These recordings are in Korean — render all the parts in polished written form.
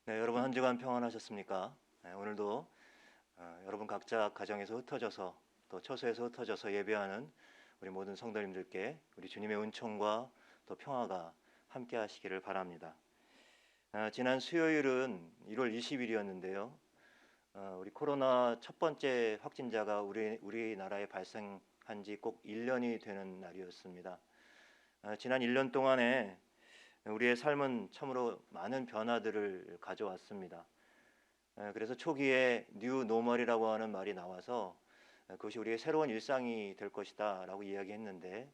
네, 여러분 한 주간 평안하셨습니까? 네, 오늘도 여러분 각자 가정에서 흩어져서 또 처소에서 흩어져서 예배하는 우리 모든 성도님들께 우리 주님의 은총과 또 평화가 함께 하시기를 바랍니다. 지난 수요일은 1월 20일이었는데요. 우리 코로나 첫 번째 확진자가 우리나라에 발생한 지 꼭 1년이 되는 날이었습니다. 지난 1년 동안에 우리의 삶은 참으로 많은 변화들을 가져왔습니다. 그래서 초기에 뉴 노멀이라고 하는 말이 나와서 그것이 우리의 새로운 일상이 될 것이다 라고 이야기했는데,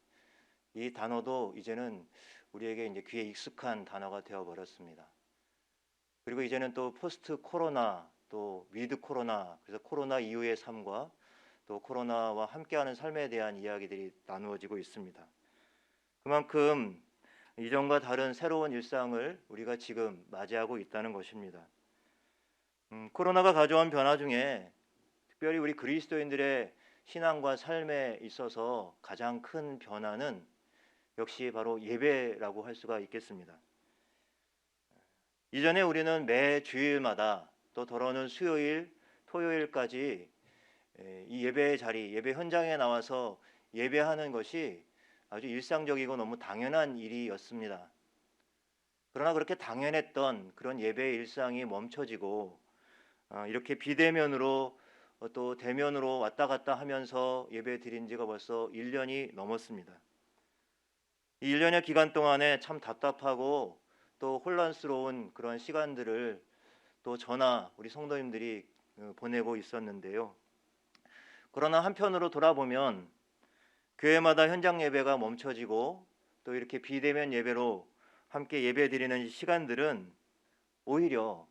이 단어도 이제는 우리에게 이제 귀에 익숙한 단어가 되어 버렸습니다. 그리고 이제는 또 포스트 코로나, 또 위드 코로나, 그래서 코로나 이후의 삶과 또 코로나와 함께하는 삶에 대한 이야기들이 나누어지고 있습니다. 그만큼 이전과 다른 새로운 일상을 우리가 지금 맞이하고 있다는 것입니다. 코로나가 가져온 변화 중에 특별히 우리 그리스도인들의 신앙과 삶에 있어서 가장 큰 변화는 역시 바로 예배라고 할 수가 있겠습니다. 이전에 우리는 매 주일마다 또 더러는 수요일, 토요일까지 이 예배 자리, 예배 현장에 나와서 예배하는 것이 아주 일상적이고 너무 당연한 일이었습니다. 그러나 그렇게 당연했던 그런 예배의 일상이 멈춰지고 이렇게 비대면으로 또 대면으로 왔다 갔다 하면서 예배 드린 지가 벌써 1년이 넘었습니다. 이 1년의 기간 동안에 참 답답하고 또 혼란스러운 그런 시간들을 또 저나 우리 성도님들이 보내고 있었는데요. 그러나 한편으로 돌아보면 교회마다 현장 예배가 멈춰지고 또 이렇게 비대면 예배로 함께 예배 드리는 시간들은 오히려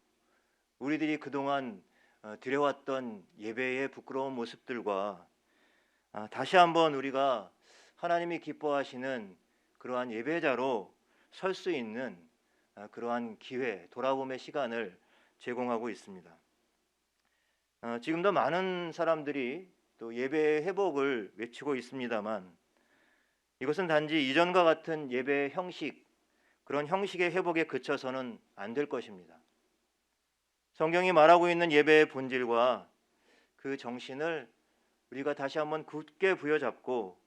우리들이 그동안 드려왔던 예배의 부끄러운 모습들과 다시 한번 우리가 하나님이 기뻐하시는 그러한 예배자로 설 수 있는 그러한 기회, 돌아봄의 시간을 제공하고 있습니다. 지금도 많은 사람들이 또 예배의 회복을 외치고 있습니다만, 이것은 단지 이전과 같은 예배의 형식, 그런 형식의 회복에 그쳐서는 안 될 것입니다. 성경이 말하고 있는 예배의 본질과 그 정신을 우리가 다시 한번 굳게 부여잡고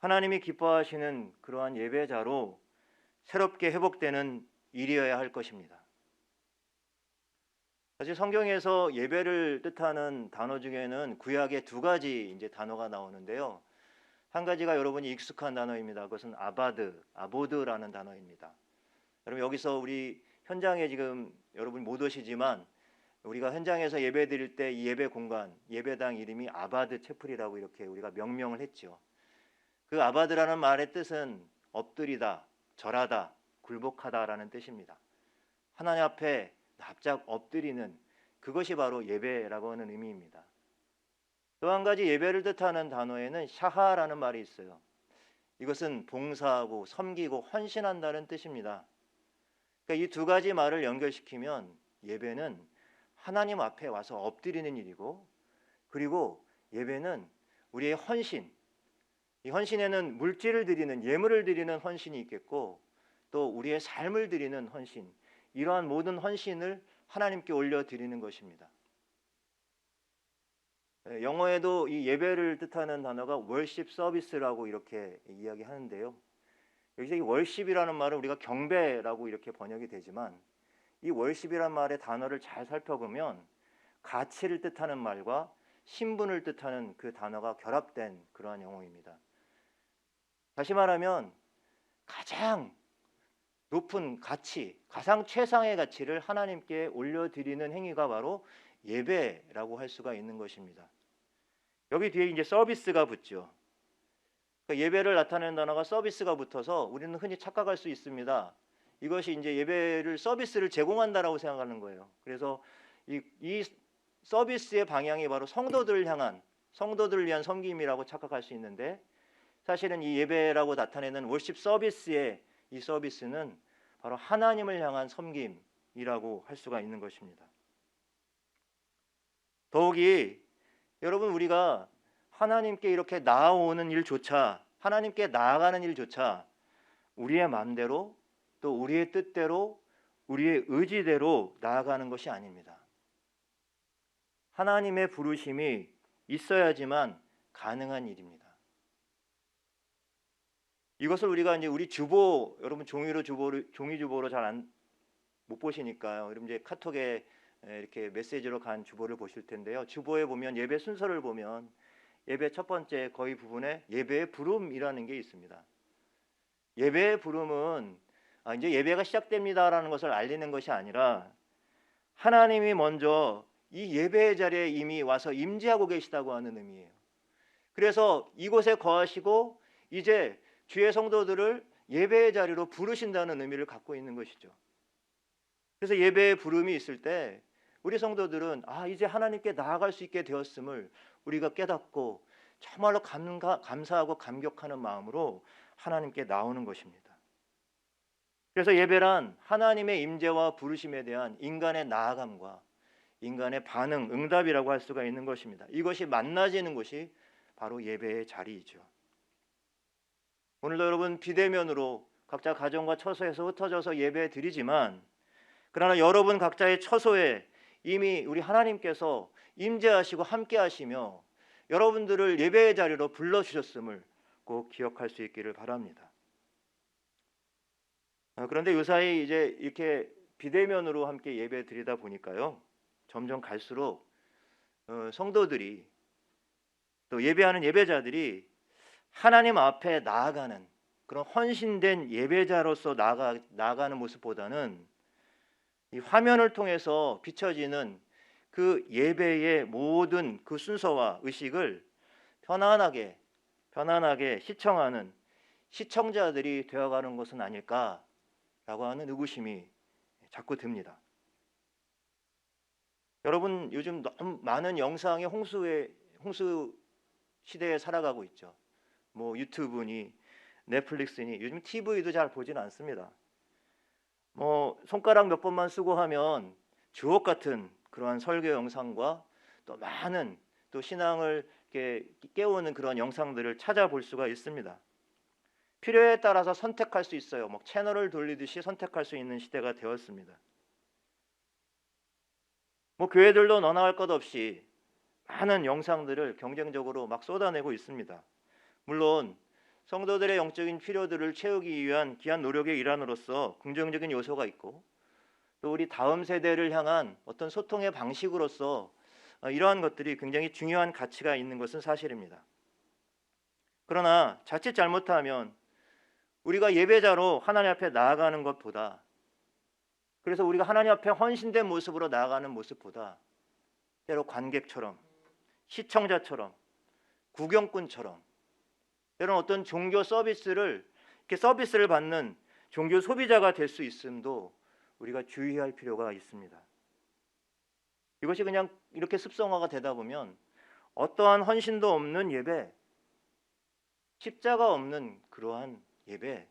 하나님이 기뻐하시는 그러한 예배자로 새롭게 회복되는 일이어야 할 것입니다. 사실 성경에서 예배를 뜻하는 단어 중에는 구약에 두 가지 이제 단어가 나오는데요. 한 가지가 여러분이 익숙한 단어입니다. 그것은 아보드라는 단어입니다. 여러분 여기서 우리 현장에 지금 여러분 못 오시지만 우리가 현장에서 예배 드릴 때 이 예배 공간, 예배당 이름이 아바드 채플이라고 이렇게 우리가 명명을 했죠. 그 아바드라는 말의 뜻은 엎드리다, 절하다, 굴복하다라는 뜻입니다. 하나님 앞에 납작 엎드리는 그것이 바로 예배라고 하는 의미입니다. 또 한 가지 예배를 뜻하는 단어에는 샤하라는 말이 있어요. 이것은 봉사하고 섬기고 헌신한다는 뜻입니다. 그러니까 이 두 가지 말을 연결시키면 예배는 하나님 앞에 와서 엎드리는 일이고, 그리고 예배는 우리의 헌신, 이 헌신에는 물질을 드리는, 예물을 드리는 헌신이 있겠고 또 우리의 삶을 드리는 헌신, 이러한 모든 헌신을 하나님께 올려드리는 것입니다. 영어에도 이 예배를 뜻하는 단어가 worship service라고 이렇게 이야기하는데요. 여기서 이 worship이라는 말은 우리가 경배라고 이렇게 번역이 되지만, 이 worship이라는 말의 단어를 잘 살펴보면 가치를 뜻하는 말과 신분을 뜻하는 그 단어가 결합된 그러한 영어입니다. 다시 말하면 가장 높은 가치, 가장 최상의 가치를 하나님께 올려드리는 행위가 바로 예배라고 할 수가 있는 것입니다. 여기 뒤에 이제 서비스가 붙죠. 그러니까 예배를 나타내는 단어가 서비스가 붙어서 우리는 흔히 착각할 수 있습니다. 이것이 이제 예배를 서비스를 제공한다라고 생각하는 거예요. 그래서 이 서비스의 방향이 바로 성도들을 위한 섬김이라고 착각할 수 있는데, 사실은 이 예배라고 나타내는 월십 서비스의 이 서비스는 바로 하나님을 향한 섬김이라고 할 수가 있는 것입니다. 더욱이 여러분, 우리가 하나님께 이렇게 나아오는 일조차, 하나님께 나아가는 일조차 우리의 마음대로 또 우리의 뜻대로 우리의 의지대로 나아가는 것이 아닙니다. 하나님의 부르심이 있어야지만 가능한 일입니다. 이것을 우리가 이제 우리 주보, 여러분 종이 주보로 잘 못 보시니까요. 여러분 이제 카톡에 이렇게 메시지로 간 주보를 보실 텐데요. 주보에 보면 예배 순서를 보면 예배 첫 번째 거의 부분에 예배의 부름이라는 게 있습니다. 예배의 부름은 이제 예배가 시작됩니다라는 것을 알리는 것이 아니라 하나님이 먼저 이 예배의 자리에 이미 와서 임재하고 계시다고 하는 의미예요. 그래서 이곳에 거하시고 이제 주의 성도들을 예배의 자리로 부르신다는 의미를 갖고 있는 것이죠. 그래서 예배의 부름이 있을 때 우리 성도들은 이제 하나님께 나아갈 수 있게 되었음을 우리가 깨닫고 정말로 감사하고 감격하는 마음으로 하나님께 나오는 것입니다. 그래서 예배란 하나님의 임재와 부르심에 대한 인간의 나아감과 인간의 반응, 응답이라고 할 수가 있는 것입니다. 이것이 만나지는 곳이 바로 예배의 자리이죠. 오늘도 여러분 비대면으로 각자 가정과 처소에서 흩어져서 예배 드리지만, 그러나 여러분 각자의 처소에 이미 우리 하나님께서 임재하시고 함께 하시며 여러분들을 예배의 자리로 불러주셨음을 꼭 기억할 수 있기를 바랍니다. 그런데 요사이 이제 이렇게 비대면으로 함께 예배 드리다 보니까요, 점점 갈수록 성도들이 또 예배하는 예배자들이 하나님 앞에 나아가는 그런 헌신된 예배자로서 나아가는 모습보다는 이 화면을 통해서 비춰지는 그 예배의 모든 그 순서와 의식을 편안하게 시청하는 시청자들이 되어가는 것은 아닐까라고 하는 의구심이 자꾸 듭니다. 여러분 요즘 너무 많은 영상의 홍수 시대에 살아가고 있죠. 뭐 유튜브니 넷플릭스니 요즘 TV도 잘 보지는 않습니다. 뭐 손가락 몇 번만 쓰고 하면 주옥 같은 그러한 설교 영상과 또 많은 또 신앙을 이렇게 깨우는 그런 영상들을 찾아볼 수가 있습니다. 필요에 따라서 선택할 수 있어요. 뭐 채널을 돌리듯이 선택할 수 있는 시대가 되었습니다. 뭐 교회들도 너나 할 것 없이 많은 영상들을 경쟁적으로 막 쏟아내고 있습니다. 물론 성도들의 영적인 필요들을 채우기 위한 귀한 노력의 일환으로서 긍정적인 요소가 있고, 또 우리 다음 세대를 향한 어떤 소통의 방식으로서 이러한 것들이 굉장히 중요한 가치가 있는 것은 사실입니다. 그러나 자칫 잘못하면 우리가 예배자로 하나님 앞에 나아가는 것보다, 그래서 우리가 하나님 앞에 헌신된 모습으로 나아가는 모습보다 때로 관객처럼, 시청자처럼, 구경꾼처럼, 때로는 어떤 종교 서비스를 받는 종교 소비자가 될 수 있음도 우리가 주의할 필요가 있습니다. 이것이 그냥 이렇게 습성화가 되다 보면 어떠한 헌신도 없는 예배, 십자가 없는 그러한 예배,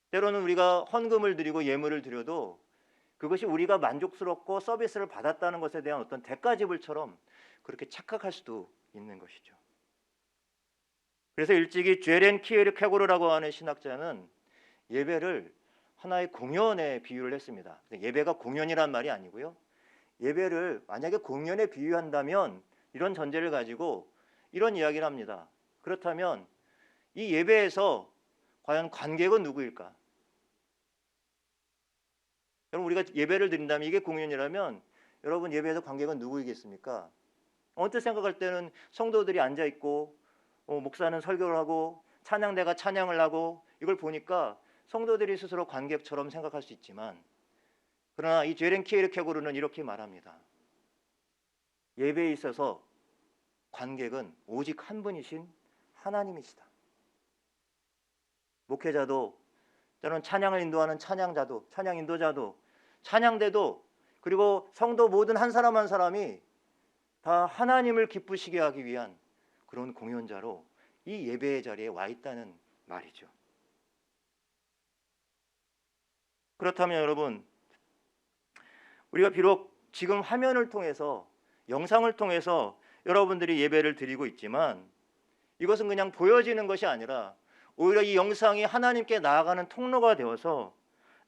때로는 우리가 헌금을 드리고 예물을 드려도 그것이 우리가 만족스럽고 서비스를 받았다는 것에 대한 어떤 대가 지불처럼 그렇게 착각할 수도 있는 것이죠. 그래서 일찍이 죄렌 키에르케고르라고 하는 신학자는 예배를 하나의 공연에 비유를 했습니다. 예배가 공연이란 말이 아니고요, 예배를 만약에 공연에 비유한다면 이런 전제를 가지고 이런 이야기를 합니다. 그렇다면 이 예배에서 과연 관객은 누구일까? 여러분 우리가 예배를 드린다면 이게 공연이라면 여러분 예배에서 관객은 누구이겠습니까? 언뜻 생각할 때는 성도들이 앉아있고 목사는 설교를 하고 찬양대가 찬양을 하고 이걸 보니까 성도들이 스스로 관객처럼 생각할 수 있지만, 그러나 이 죄렌 키에르케고르는 이렇게 말합니다. 예배에 있어서 관객은 오직 한 분이신 하나님이시다. 목회자도, 때로는 찬양을 인도하는 찬양자도, 찬양 인도자도, 찬양대도, 그리고 성도 모든 한 사람 한 사람이 다 하나님을 기쁘시게 하기 위한 그런 공연자로 이 예배의 자리에 와 있다는 말이죠. 그렇다면 여러분, 우리가 비록 지금 화면을 통해서, 영상을 통해서 여러분들이 예배를 드리고 있지만 이것은 그냥 보여지는 것이 아니라 오히려 이 영상이 하나님께 나아가는 통로가 되어서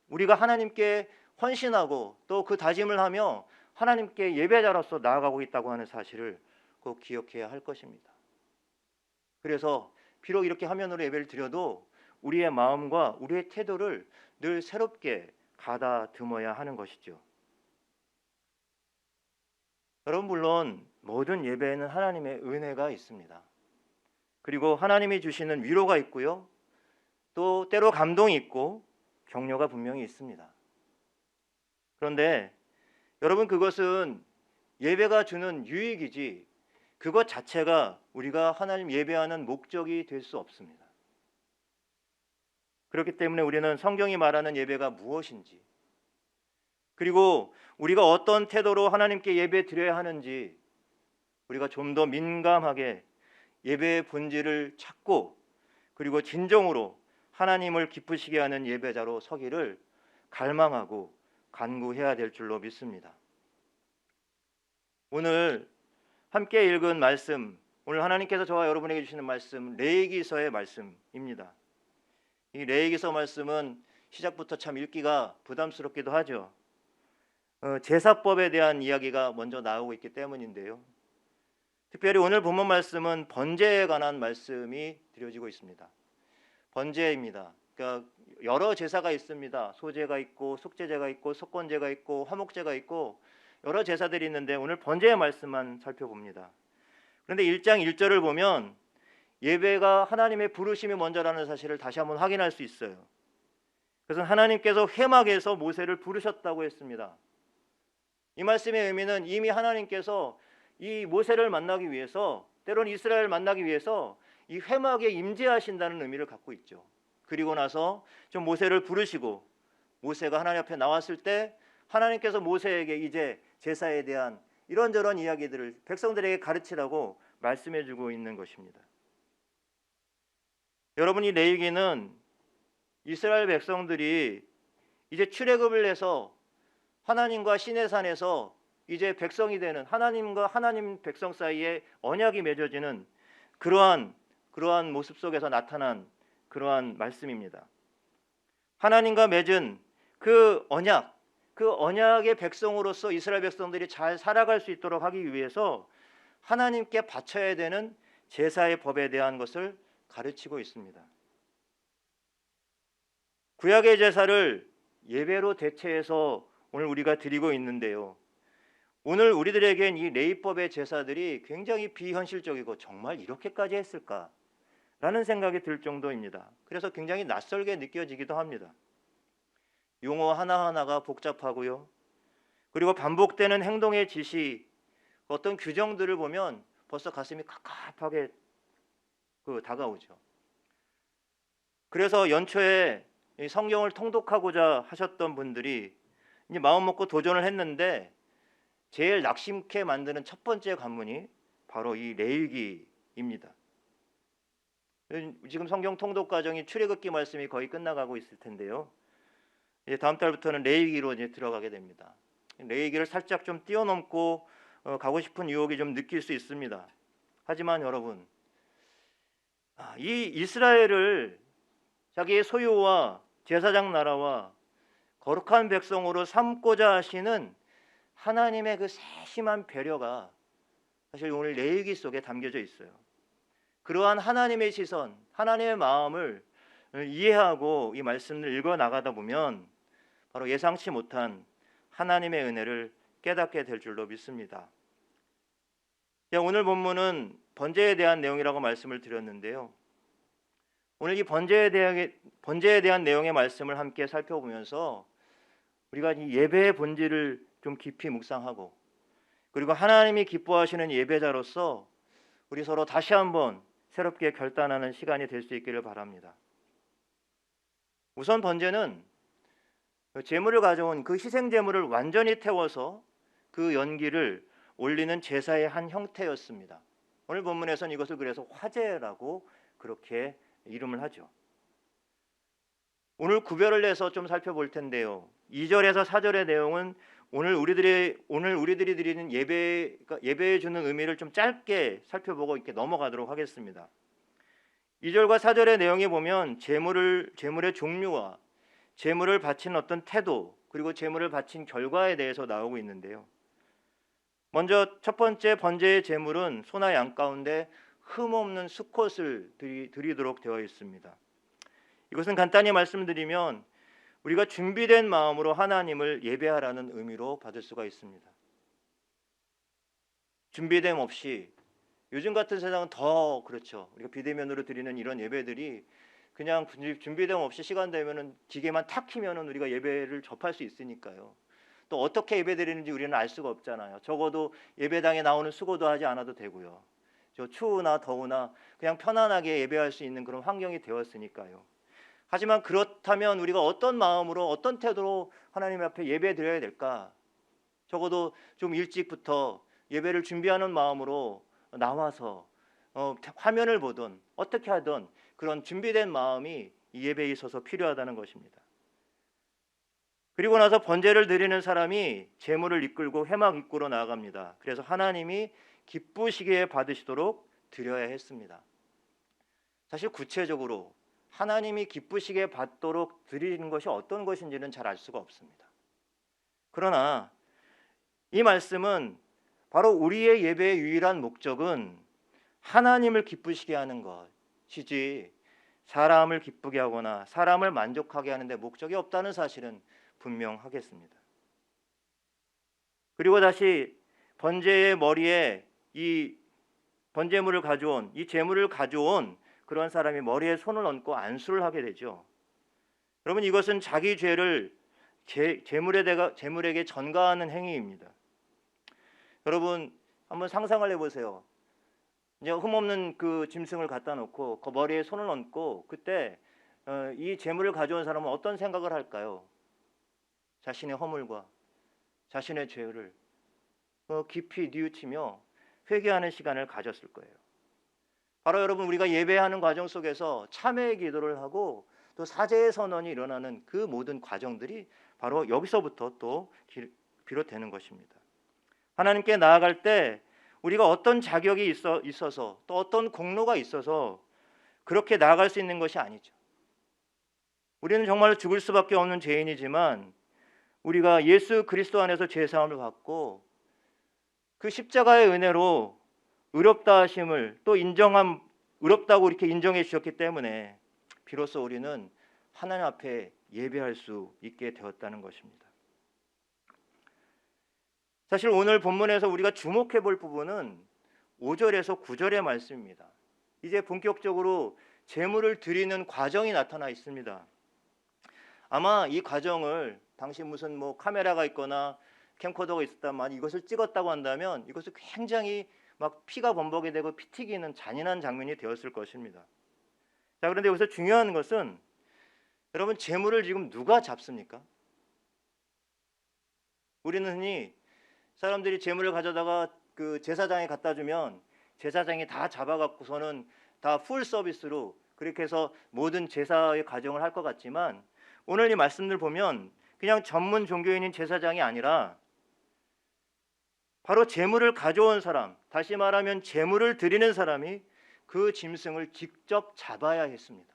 우리가 하나님께 헌신하고 또 그 다짐을 하며 하나님께 예배자로서 나아가고 있다고 하는 사실을 꼭 기억해야 할 것입니다. 그래서 비록 이렇게 화면으로 예배를 드려도 우리의 마음과 우리의 태도를 늘 새롭게 가다듬어야 하는 것이죠. 여러분, 물론 모든 예배에는 하나님의 은혜가 있습니다. 그리고 하나님이 주시는 위로가 있고요. 또 때로 감동이 있고 격려가 분명히 있습니다. 그런데 여러분, 그것은 예배가 주는 유익이지 그것 자체가 우리가 하나님 예배하는 목적이 될 수 없습니다. 그렇기 때문에 우리는 성경이 말하는 예배가 무엇인지, 그리고 우리가 어떤 태도로 하나님께 예배 드려야 하는지 우리가 좀 더 민감하게 예배의 본질을 찾고 그리고 진정으로 하나님을 기쁘시게 하는 예배자로 서기를 갈망하고 간구해야 될 줄로 믿습니다. 오늘 함께 읽은 말씀, 오늘 하나님께서 저와 여러분에게 주시는 말씀, 레위기서의 말씀입니다. 이 레위기서 말씀은 시작부터 참 읽기가 부담스럽기도 하죠. 제사법에 대한 이야기가 먼저 나오고 있기 때문인데요. 특별히 오늘 본문 말씀은 번제에 관한 말씀이 드려지고 있습니다. 번제입니다. 그러니까 여러 제사가 있습니다. 소제가 있고 속제제가 있고 속건제가 있고 화목제가 있고 여러 제사들이 있는데 오늘 번제의 말씀만 살펴봅니다. 그런데 1장 1절을 보면 예배가 하나님의 부르심이 먼저라는 사실을 다시 한번 확인할 수 있어요. 그래서 하나님께서 회막에서 모세를 부르셨다고 했습니다. 이 말씀의 의미는 이미 하나님께서 이 모세를 만나기 위해서, 때로는 이스라엘을 만나기 위해서 이 회막에 임재하신다는 의미를 갖고 있죠. 그리고 나서 좀 모세를 부르시고 모세가 하나님 앞에 나왔을 때 하나님께서 모세에게 이제 제사에 대한 이런저런 이야기들을 백성들에게 가르치라고 말씀해주고 있는 것입니다. 여러분, 이 레위기는 이스라엘 백성들이 이제 출애굽을 해서 하나님과 시내산에서 이제 백성이 되는, 하나님과 하나님 백성 사이에 언약이 맺어지는 그러한 모습 속에서 나타난 그러한 말씀입니다. 하나님과 맺은 그 언약의 백성으로서 이스라엘 백성들이 잘 살아갈 수 있도록 하기 위해서 하나님께 바쳐야 되는 제사의 법에 대한 것을 가르치고 있습니다. 구약의 제사를 예배로 대체해서 오늘 우리가 드리고 있는데요. 오늘 우리들에겐 이 레위법의 제사들이 굉장히 비현실적이고 정말 이렇게까지 했을까라는 생각이 들 정도입니다. 그래서 굉장히 낯설게 느껴지기도 합니다. 용어 하나하나가 복잡하고요. 그리고 반복되는 행동의 지시, 어떤 규정들을 보면 벌써 가슴이 갑갑하게 다가오죠. 그래서 연초에 성경을 통독하고자 하셨던 분들이 이제 마음 먹고 도전을 했는데 제일 낙심케 만드는 첫 번째 관문이 바로 이 레위기입니다. 지금 성경 통독 과정이 출애굽기 말씀이 거의 끝나가고 있을 텐데요. 이제 다음 달부터는 레위기로 이제 들어가게 됩니다. 레위기를 살짝 좀 뛰어넘고 가고 싶은 유혹이 좀 느낄 수 있습니다. 하지만 여러분, 이 이스라엘을 자기의 소유와 제사장 나라와 거룩한 백성으로 삼고자 하시는 하나님의 그 세심한 배려가 사실 오늘 레위기 속에 담겨져 있어요. 그러한 하나님의 시선, 하나님의 마음을 이해하고 이 말씀을 읽어 나가다 보면 바로 예상치 못한 하나님의 은혜를 깨닫게 될 줄로 믿습니다. 오늘 본문은 번제에 대한 내용이라고 말씀을 드렸는데요. 오늘 이 번제에 대한 내용의 말씀을 함께 살펴보면서 우리가 이 예배의 본질을 좀 깊이 묵상하고 그리고 하나님이 기뻐하시는 예배자로서 우리 서로 다시 한번 새롭게 결단하는 시간이 될 수 있기를 바랍니다. 우선 번제는 제물을 가져온 그 희생 제물을 완전히 태워서 그 연기를 올리는 제사의 한 형태였습니다. 오늘 본문에서는 이것을 그래서 화제라고 그렇게 이름을 하죠. 오늘 구별을 내서 좀 살펴볼 텐데요. 2절에서 4절의 내용은 오늘 우리들이 드리는 예배에 주는 의미를 좀 짧게 살펴보고 이렇게 넘어가도록 하겠습니다. 2절과 4절의 내용에 보면 제물의 종류와 제물을 바친 어떤 태도, 그리고 제물을 바친 결과에 대해서 나오고 있는데요. 먼저 첫 번째 번제의 제물은 소나 양 가운데 흠없는 수컷을 드리도록 되어 있습니다. 이것은 간단히 말씀드리면 우리가 준비된 마음으로 하나님을 예배하라는 의미로 받을 수가 있습니다. 준비됨 없이, 요즘 같은 세상은 더 그렇죠. 우리가 비대면으로 드리는 이런 예배들이 그냥 준비됨 없이 시간 되면은 기계만 탁 키면은 우리가 예배를 접할 수 있으니까요. 또 어떻게 예배 드리는지 우리는 알 수가 없잖아요. 적어도 예배당에 나오는 수고도 하지 않아도 되고요. 저 추우나 더우나 그냥 편안하게 예배할 수 있는 그런 환경이 되었으니까요. 하지만 그렇다면 우리가 어떤 마음으로, 어떤 태도로 하나님 앞에 예배 드려야 될까? 적어도 좀 일찍부터 예배를 준비하는 마음으로 나와서 화면을 보든 어떻게 하든 그런 준비된 마음이 이 예배에 있어서 필요하다는 것입니다. 그리고 나서 번제를 드리는 사람이 제물을 이끌고 회막 입구로 나아갑니다. 그래서 하나님이 기쁘시게 받으시도록 드려야 했습니다. 사실 구체적으로 하나님이 기쁘시게 받도록 드리는 것이 어떤 것인지는 잘 알 수가 없습니다. 그러나 이 말씀은 바로 우리의 예배의 유일한 목적은 하나님을 기쁘시게 하는 것이지 사람을 기쁘게 하거나 사람을 만족하게 하는 데 목적이 없다는 사실은 분명하겠습니다. 그리고 다시 번제의 머리에 이 번제물을 가져온, 이 제물을 가져온 그런 사람이 머리에 손을 얹고 안수를 하게 되죠. 여러분, 이것은 자기 죄를 제물에게 전가하는 행위입니다. 여러분 한번 상상을 해보세요. 이제 흠없는 그 짐승을 갖다 놓고 그 머리에 손을 얹고 그때 이 제물을 가져온 사람은 어떤 생각을 할까요? 자신의 허물과 자신의 죄를 깊이 뉘우치며 회개하는 시간을 가졌을 거예요. 바로 여러분, 우리가 예배하는 과정 속에서 참회의 기도를 하고 또 사죄의 선언이 일어나는 그 모든 과정들이 바로 여기서부터 또 비롯되는 것입니다. 하나님께 나아갈 때 우리가 어떤 자격이 있어서 또 어떤 공로가 있어서 그렇게 나아갈 수 있는 것이 아니죠. 우리는 정말 죽을 수밖에 없는 죄인이지만 우리가 예수 그리스도 안에서 죄 사함을 받고 그 십자가의 은혜로 의롭다 하심을 또 의롭다고 이렇게 인정해 주셨기 때문에 비로소 우리는 하나님 앞에 예배할 수 있게 되었다는 것입니다. 사실 오늘 본문에서 우리가 주목해 볼 부분은 5절에서 9절의 말씀입니다. 이제 본격적으로 제물을 드리는 과정이 나타나 있습니다. 아마 이 과정을 당시 무슨 카메라가 있거나 캠코더가 있었다만 이것을 찍었다고 한다면 이것을 굉장히 막 피가 범벅이 되고 피 튀기는 잔인한 장면이 되었을 것입니다. 자, 그런데 여기서 중요한 것은 여러분, 제물을 지금 누가 잡습니까? 우리는 흔히 사람들이 제물을 가져다가 그 제사장에 갖다 주면 제사장이 다 잡아갖고서는 다 풀 서비스로 그렇게 해서 모든 제사의 과정을 할 것 같지만 오늘 이 말씀들 보면 그냥 전문 종교인인 제사장이 아니라 바로 제물을 가져온 사람, 다시 말하면 제물을 드리는 사람이 그 짐승을 직접 잡아야 했습니다.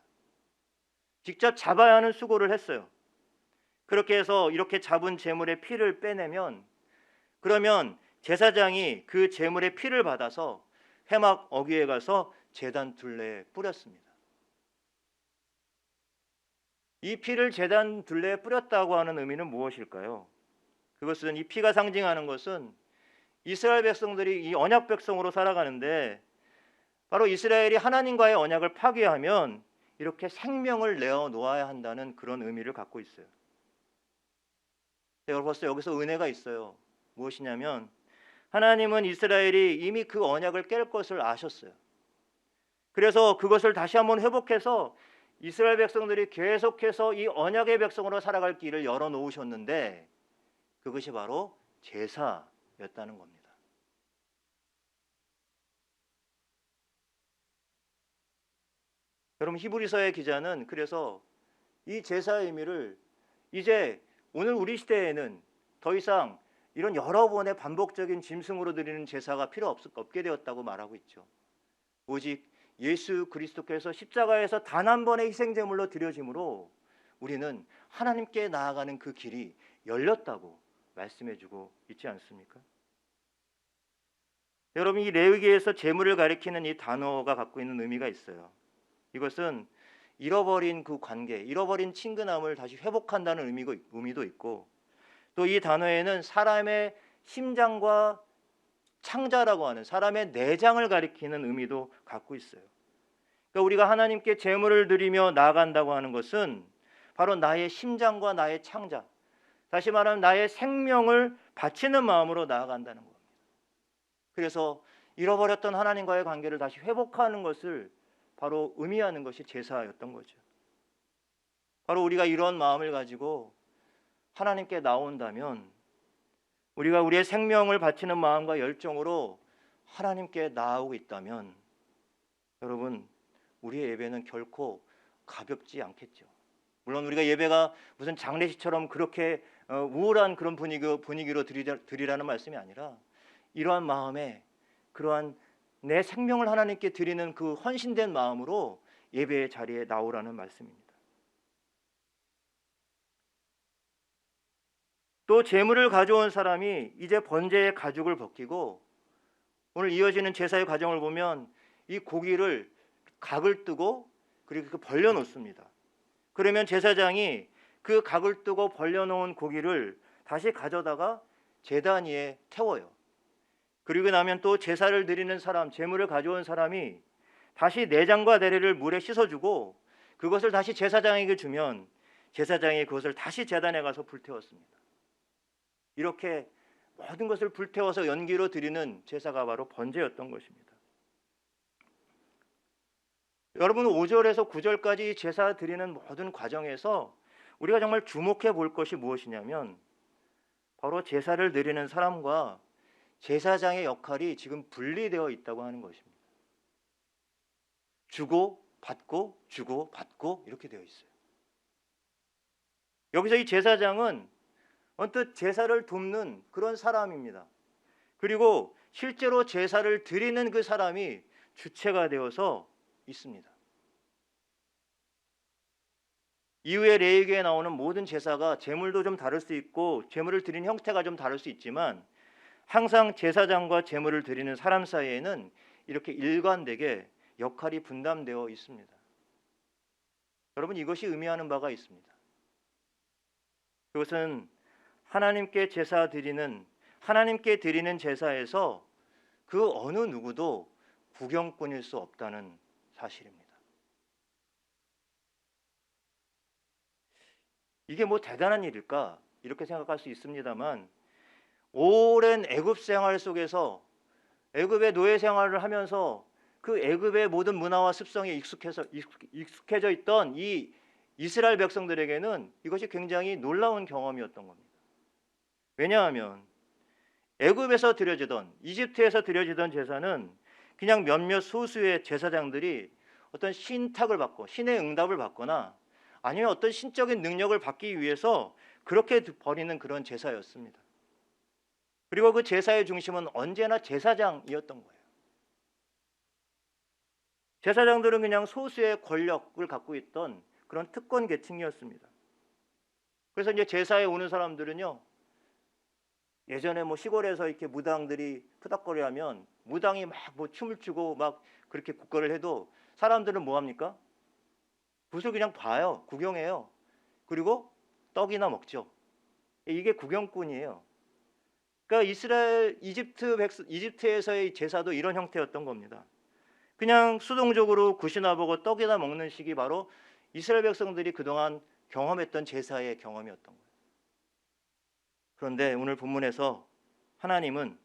직접 잡아야 하는 수고를 했어요. 그렇게 해서 이렇게 잡은 제물의 피를 빼내면 그러면 제사장이 그 제물의 피를 받아서 회막 어귀에 가서 제단 둘레에 뿌렸습니다. 이 피를 제단 둘레에 뿌렸다고 하는 의미는 무엇일까요? 그것은 이 피가 상징하는 것은 이스라엘 백성들이 이 언약 백성으로 살아가는데 바로 이스라엘이 하나님과의 언약을 파괴하면 이렇게 생명을 내어 놓아야 한다는 그런 의미를 갖고 있어요. 여러분, 벌써 여기서 은혜가 있어요. 무엇이냐면 하나님은 이스라엘이 이미 그 언약을 깰 것을 아셨어요. 그래서 그것을 다시 한번 회복해서 이스라엘 백성들이 계속해서 이 언약의 백성으로 살아갈 길을 열어놓으셨는데 그것이 바로 제사였다는 겁니다. 여러분, 히브리서의 기자는 그래서 이 제사의 의미를 이제 오늘 우리 시대에는 더 이상 이런 여러 번의 반복적인 짐승으로 드리는 제사가 필요 없게 되었다고 말하고 있죠. 오직 예수 그리스도께서 십자가에서 단 한 번의 희생제물로 드려짐으로 우리는 하나님께 나아가는 그 길이 열렸다고 말씀해주고 있지 않습니까? 여러분, 이 레위기에서 재물을 가리키는 이 단어가 갖고 있는 의미가 있어요. 이것은 잃어버린 그 관계, 잃어버린 친근함을 다시 회복한다는 의미도 있고, 또 이 단어에는 사람의 심장과 창자라고 하는 사람의 내장을 가리키는 의미도 갖고 있어요. 그러니까 우리가 하나님께 제물을 드리며 나아간다고 하는 것은 바로 나의 심장과 나의 창자, 다시 말하면 나의 생명을 바치는 마음으로 나아간다는 겁니다. 그래서 잃어버렸던 하나님과의 관계를 다시 회복하는 것을 바로 의미하는 것이 제사였던 거죠. 바로 우리가 이런 마음을 가지고 하나님께 나온다면, 우리가 우리의 생명을 바치는 마음과 열정으로 하나님께 나아오고 있다면, 여러분, 우리의 예배는 결코 가볍지 않겠죠. 물론 우리가 예배가 무슨 장례식처럼 그렇게 우울한 그런 분위기로 드리라는 말씀이 아니라, 이러한 마음에 그러한 내 생명을 하나님께 드리는 그 헌신된 마음으로 예배의 자리에 나오라는 말씀입니다. 또 제물을 가져온 사람이 이제 번제의 가죽을 벗기고, 오늘 이어지는 제사의 과정을 보면 이 고기를 각을 뜨고 그리고 벌려 놓습니다. 그러면 제사장이 그 각을 뜨고 벌려 놓은 고기를 다시 가져다가 제단 위에 태워요. 그리고 나면 또 제사를 드리는 사람, 제물을 가져온 사람이 다시 내장과 내래를 물에 씻어주고 그것을 다시 제사장에게 주면 제사장이 그것을 다시 제단에 가서 불태웠습니다. 이렇게 모든 것을 불태워서 연기로 드리는 제사가 바로 번제였던 것입니다. 여러분, 5절에서 9절까지 제사 드리는 모든 과정에서 우리가 정말 주목해 볼 것이 무엇이냐면, 바로 제사를 드리는 사람과 제사장의 역할이 지금 분리되어 있다고 하는 것입니다. 주고 받고 주고 받고 이렇게 되어 있어요. 여기서 이 제사장은 언뜻 제사를 돕는 그런 사람입니다. 그리고 실제로 제사를 드리는 그 사람이 주체가 되어서 있습니다. 이후에 레위기에 나오는 모든 제사가 제물도 좀 다를 수 있고 제물을 드리는 형태가 좀 다를 수 있지만, 항상 제사장과 제물을 드리는 사람 사이에는 이렇게 일관되게 역할이 분담되어 있습니다. 여러분, 이것이 의미하는 바가 있습니다. 그것은 하나님께 드리는 제사에서 그 어느 누구도 구경꾼일 수 없다는 사실입니다. 이게 뭐 대단한 일일까? 이렇게 생각할 수 있습니다만, 오랜 애굽 생활 속에서 애굽의 노예 생활을 하면서 그 애굽의 모든 문화와 습성에 익숙해져 있던 이 이스라엘 백성들에게는 이것이 굉장히 놀라운 경험이었던 겁니다. 왜냐하면 애굽에서 드려지던, 이집트에서 드려지던 제사는 그냥 몇몇 소수의 제사장들이 어떤 신탁을 받고 신의 응답을 받거나 아니면 어떤 신적인 능력을 받기 위해서 그렇게 벌이는 그런 제사였습니다. 그리고 그 제사의 중심은 언제나 제사장이었던 거예요. 제사장들은 그냥 소수의 권력을 갖고 있던 그런 특권 계층이었습니다. 그래서 이제 제사에 오는 사람들은요, 예전에 뭐 시골에서 이렇게 무당들이 푸닥거리하면 무당이 막 뭐 춤을 추고 막 그렇게 국거를 해도 사람들은 뭐 합니까? 붓을 그냥 봐요. 구경해요. 그리고 떡이나 먹죠. 이게 구경꾼이에요. 그러니까 이집트에서의 제사도 이런 형태였던 겁니다. 그냥 수동적으로 굿이나 보고 떡이나 먹는 식이 바로 이스라엘 백성들이 그동안 경험했던 제사의 경험이었던 거예요. 그런데 오늘 본문에서 하나님은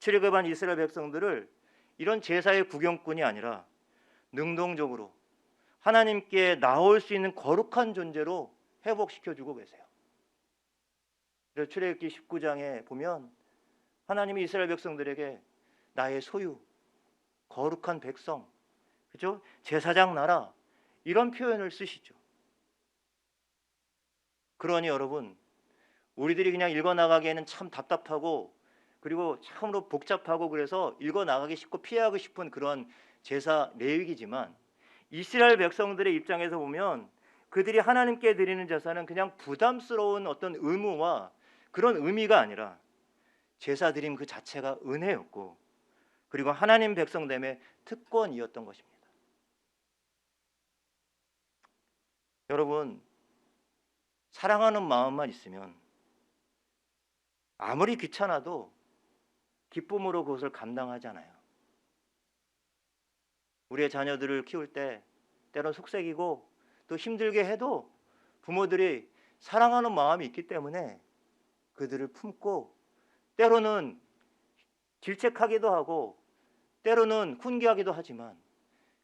출애굽한 이스라엘 백성들을 이런 제사의 구경꾼이 아니라 능동적으로 하나님께 나올 수 있는 거룩한 존재로 회복시켜주고 계세요. 그래서 출애굽기 19장에 보면 하나님이 이스라엘 백성들에게 나의 소유, 거룩한 백성, 그죠? 제사장 나라, 이런 표현을 쓰시죠. 그러니 여러분, 우리들이 그냥 읽어나가기에는 참 답답하고 그리고 참으로 복잡하고 그래서 읽어나가기 쉽고 피하고 싶은 그런 제사 레위기지만, 이스라엘 백성들의 입장에서 보면 그들이 하나님께 드리는 제사는 그냥 부담스러운 어떤 의무와 그런 의미가 아니라 제사 드림 그 자체가 은혜였고, 그리고 하나님 백성됨의 특권이었던 것입니다. 여러분, 사랑하는 마음만 있으면 아무리 귀찮아도 기쁨으로 그것을 감당하잖아요. 우리의 자녀들을 키울 때 때론 속색이고 또 힘들게 해도 부모들이 사랑하는 마음이 있기 때문에 그들을 품고, 때로는 질책하기도 하고 때로는 훈계하기도 하지만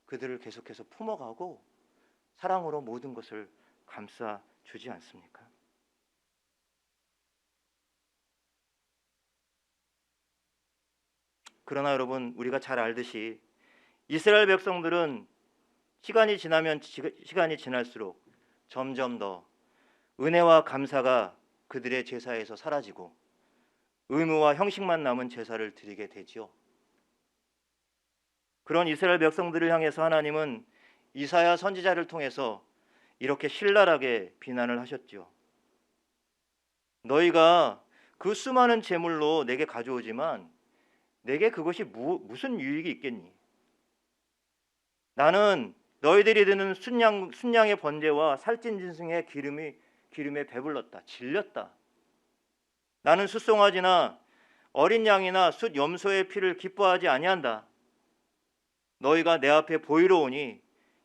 그들을 계속해서 품어가고 사랑으로 모든 것을 감싸주지 않습니까? 그러나 여러분, 우리가 잘 알듯이 이스라엘 백성들은 시간이 지날수록 점점 더 은혜와 감사가 그들의 제사에서 사라지고 의무와 형식만 남은 제사를 드리게 되지요. 그런 이스라엘 백성들을 향해서 하나님은 이사야 선지자를 통해서 이렇게 신랄하게 비난을 하셨지요. 너희가 그 수많은 제물로 내게 가져오지만 내게 그것이 무슨 유익이 있겠니? 나는 너희들이 드는 순양의 번제와 살찐 짐승의 기름에 배불렀다, 질렸다. 나는 숫송아지나 어린 양이나 숫 염소의 피를 기뻐하지 아니한다. 너희가 내 앞에 보이러 오니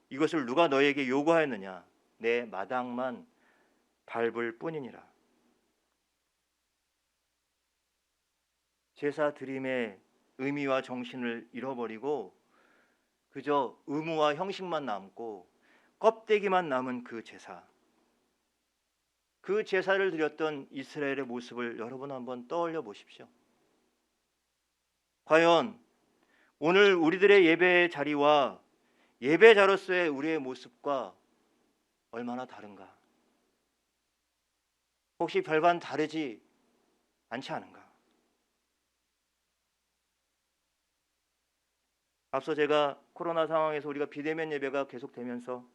이것을 누가 너희에게 요구하였느냐? 내 마당만 밟을 뿐이니라. 제사 드림의 의미와 정신을 잃어버리고 그저 의무와 형식만 남고 껍데기만 남은 그 제사, 그 제사를 드렸던 이스라엘의 모습을 여러분 한번 떠올려 보십시오. 과연 오늘 우리들의 예배의 자리와 예배자로서의 우리의 모습과 얼마나 다른가? 혹시 별반 다르지 않지 않은가? 앞서 제가 코로나 상황에서 우리가 비대면 예배가 계속되면서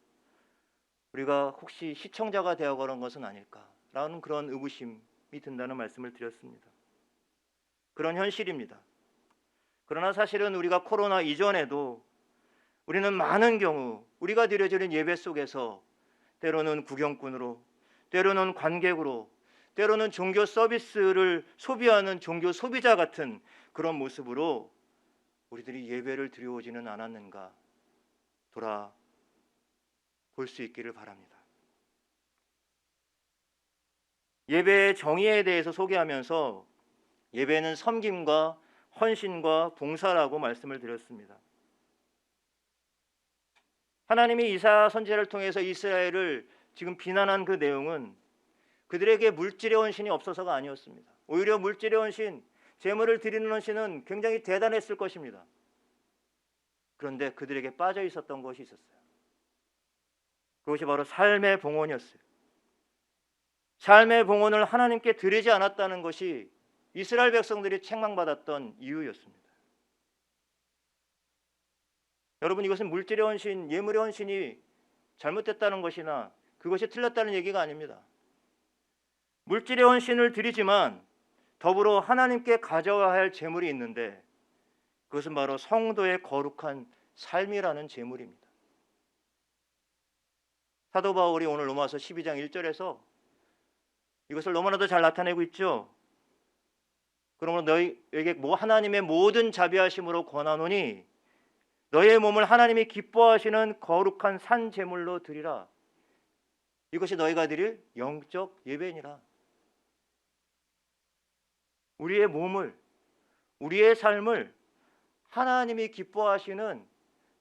우리가 혹시 시청자가 되어가는 것은 아닐까라는 그런 의구심이 든다는 말씀을 드렸습니다. 그런 현실입니다. 그러나 사실은 우리가 코로나 이전에도 우리는 많은 경우 우리가 드려지는 예배 속에서 때로는 구경꾼으로, 때로는 관객으로, 때로는 종교 서비스를 소비하는 종교 소비자 같은 그런 모습으로 우리들이 예배를 드려오지는 않았는가 돌아볼 수 있기를 바랍니다. 예배의 정의에 대해서 소개하면서 예배는 섬김과 헌신과 봉사라고 말씀을 드렸습니다. 하나님이 이사야 선지자를 통해서 이스라엘을 지금 비난한 그 내용은 그들에게 물질의 헌신이 없어서가 아니었습니다. 오히려 물질의 헌신, 제물을 드리는 헌신은 굉장히 대단했을 것입니다. 그런데 그들에게 빠져 있었던 것이 있었어요. 그것이 바로 삶의 봉헌이었어요. 삶의 봉헌을 하나님께 드리지 않았다는 것이 이스라엘 백성들이 책망받았던 이유였습니다. 여러분, 이것은 물질의 헌신, 예물의 헌신이 잘못됐다는 것이나 그것이 틀렸다는 얘기가 아닙니다. 물질의 헌신을 드리지만 더불어 하나님께 가져야 할 제물이 있는데 그것은 바로 성도의 거룩한 삶이라는 제물입니다. 사도 바울이 오늘 로마서 12장 1절에서 이것을 너무나도 잘 나타내고 있죠. 그러므로 너희에게 하나님의 모든 자비하심으로 권하노니 너희의 몸을 하나님이 기뻐하시는 거룩한 산 제물로 드리라. 이것이 너희가 드릴 영적 예배니라. 우리의 몸을, 우리의 삶을 하나님이 기뻐하시는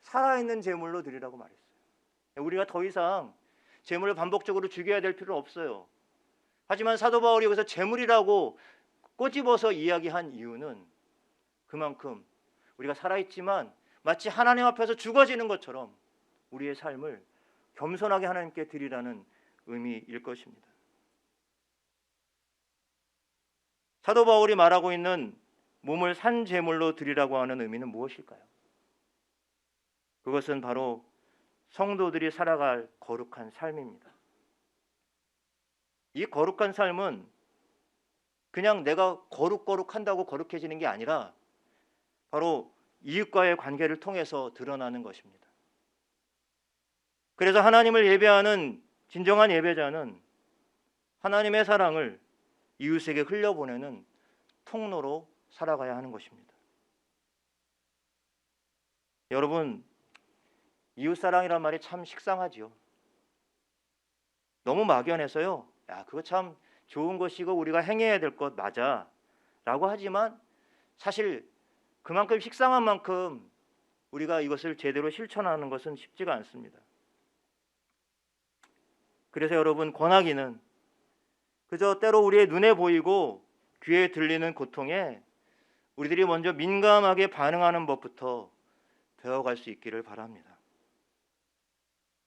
살아있는 제물로 드리라고 말했어요. 우리가 더 이상 제물을 반복적으로 죽여야 될 필요는 없어요. 하지만 사도 바울이 여기서 제물이라고 꼬집어서 이야기한 이유는 그만큼 우리가 살아있지만 마치 하나님 앞에서 죽어지는 것처럼 우리의 삶을 겸손하게 하나님께 드리라는 의미일 것입니다. 사도 바울이 말하고 있는 몸을 산 제물로 드리라고 하는 의미는 무엇일까요? 그것은 바로 성도들이 살아갈 거룩한 삶입니다. 이 거룩한 삶은 그냥 내가 거룩한다고 거룩해지는 게 아니라 바로 이웃과의 관계를 통해서 드러나는 것입니다. 그래서 하나님을 예배하는 진정한 예배자는 하나님의 사랑을 이웃에게 흘려보내는 통로로 살아가야 하는 것입니다. 여러분, 이웃사랑이란 말이 참 식상하지요. 너무 막연해서요. 야, 그거 참 좋은 것이고 우리가 행해야 될 것 맞아 라고 하지만 사실 그만큼 식상한 만큼 우리가 이것을 제대로 실천하는 것은 쉽지가 않습니다. 그래서 여러분, 권하기는 그저 때로 우리의 눈에 보이고 귀에 들리는 고통에 우리들이 먼저 민감하게 반응하는 법부터 배워갈 수 있기를 바랍니다.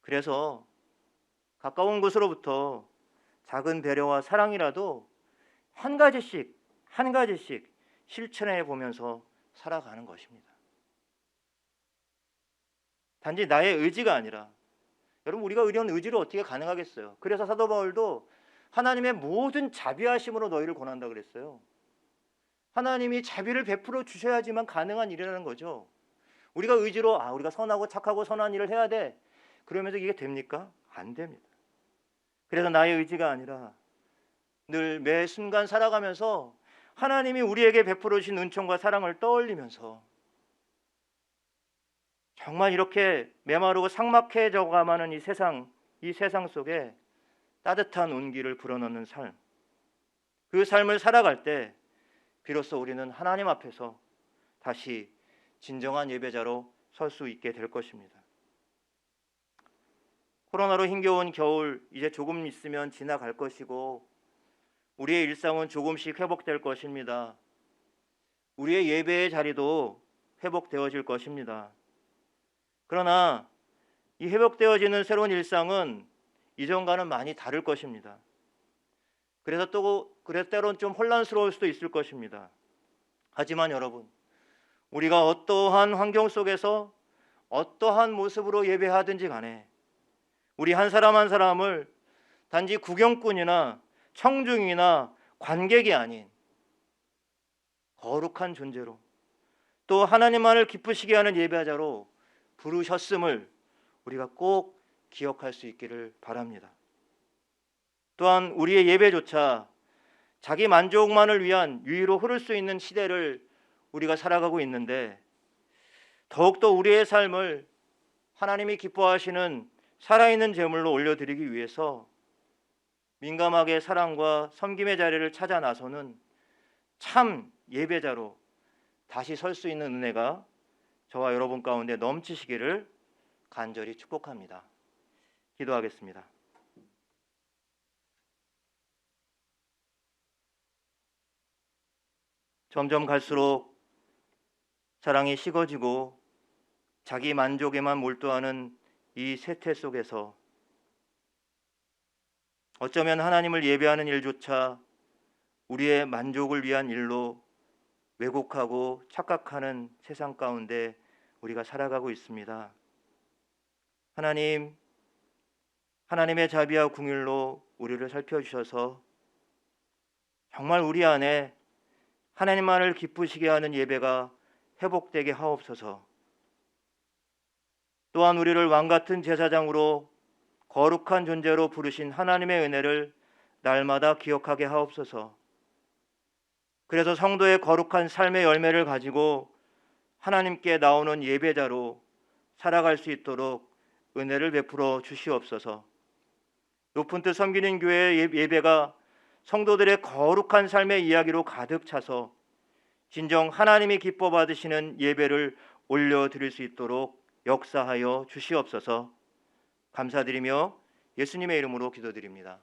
그래서 가까운 곳으로부터 작은 배려와 사랑이라도 한 가지씩 실천해 보면서 살아가는 것입니다. 단지 나의 의지가 아니라, 여러분, 우리가 이런 의지로 어떻게 가능하겠어요? 그래서 사도 바울도 하나님의 모든 자비하심으로 너희를 권한다 그랬어요. 하나님이 자비를 베풀어 주셔야지만 가능한 일이라는 거죠. 우리가 의지로 우리가 선하고 착하고 선한 일을 해야 돼, 그러면서 이게 됩니까? 안 됩니다. 그래서 나의 의지가 아니라 늘 매 순간 살아가면서 하나님이 우리에게 베풀어 주신 은총과 사랑을 떠올리면서 정말 이렇게 메마르고 삭막해져가마는 이 세상 속에 따뜻한 온기를 불어넣는 삶, 그 삶을 살아갈 때 비로소 우리는 하나님 앞에서 다시 진정한 예배자로 설 수 있게 될 것입니다. 코로나로 힘겨운 겨울 이제 조금 있으면 지나갈 것이고 우리의 일상은 조금씩 회복될 것입니다. 우리의 예배의 자리도 회복되어질 것입니다. 그러나 이 회복되어지는 새로운 일상은 이전과는 많이 다를 것입니다. 그래서 때로는 좀 혼란스러울 수도 있을 것입니다. 하지만 여러분, 우리가 어떠한 환경 속에서 어떠한 모습으로 예배하든지 간에 우리 한 사람 한 사람을 단지 구경꾼이나 청중이나 관객이 아닌 거룩한 존재로, 또 하나님만을 기쁘시게 하는 예배자로 부르셨음을 우리가 꼭 기억할 수 있기를 바랍니다. 또한 우리의 예배조차 자기 만족만을 위한 유의로 흐를 수 있는 시대를 우리가 살아가고 있는데, 더욱더 우리의 삶을 하나님이 기뻐하시는 살아있는 제물로 올려드리기 위해서 민감하게 사랑과 섬김의 자리를 찾아 나서는 참 예배자로 다시 설 수 있는 은혜가 저와 여러분 가운데 넘치시기를 간절히 축복합니다. 기도하겠습니다. 점점 갈수록 사랑이 식어지고 자기 만족에만 몰두하는 이 세태 속에서 어쩌면 하나님을 예배하는 일조차 우리의 만족을 위한 일로 왜곡하고 착각하는 세상 가운데 우리가 살아가고 있습니다. 하나님의 자비와 긍휼로 우리를 살펴주셔서 정말 우리 안에 하나님만을 기쁘시게 하는 예배가 회복되게 하옵소서. 또한 우리를 왕같은 제사장으로 거룩한 존재로 부르신 하나님의 은혜를 날마다 기억하게 하옵소서. 그래서 성도의 거룩한 삶의 열매를 가지고 하나님께 나오는 예배자로 살아갈 수 있도록 은혜를 베풀어 주시옵소서. 높은 뜻 섬기는 교회의 예배가 성도들의 거룩한 삶의 이야기로 가득 차서 진정 하나님이 기뻐 받으시는 예배를 올려드릴 수 있도록 역사하여 주시옵소서. 감사드리며 예수님의 이름으로 기도드립니다.